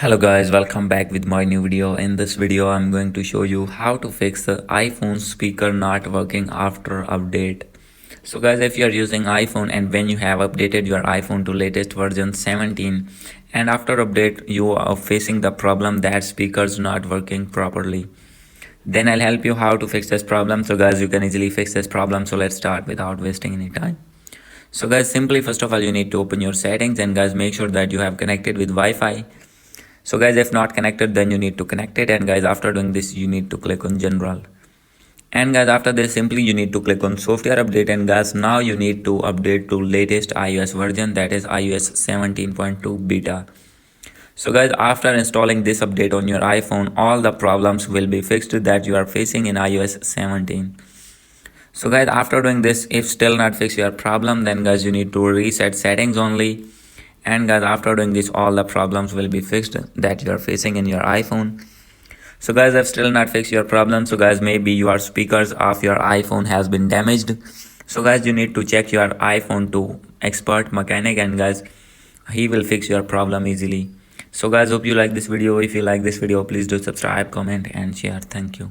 Hello guys, welcome back with my new video. In this video I'm going to show you how to fix the iPhone speaker not working after update. So guys, if you are using iPhone and when you have updated your iPhone to latest version 17 and after update you are facing the problem that speakers not working properly, then I'll help you how to fix this problem. So guys, you can easily fix this problem. So let's start without wasting any time. So guys, simply first of all you need to open your settings and guys make sure that you have connected with Wi-Fi. So guys, if not connected, then you need to connect it, and guys after doing this you need to click on general, and guys after this simply you need to click on software update, and guys now you need to update to latest iOS version, that is iOS 17.2 beta. So guys, after installing this update on your iPhone, all the problems will be fixed that you are facing in iOS 17. So guys, after doing this, if still not fix your problem, then guys you need to reset settings only, and guys after doing this all the problems will be fixed that you are facing in your iPhone. So guys, I've still not fixed your problem. So guys, maybe your speakers of your iPhone has been damaged. So guys, you need to check your iPhone to expert mechanic, and guys he will fix your problem easily. So guys, hope you like this video. If you like this video, please do subscribe, comment and share. Thank you.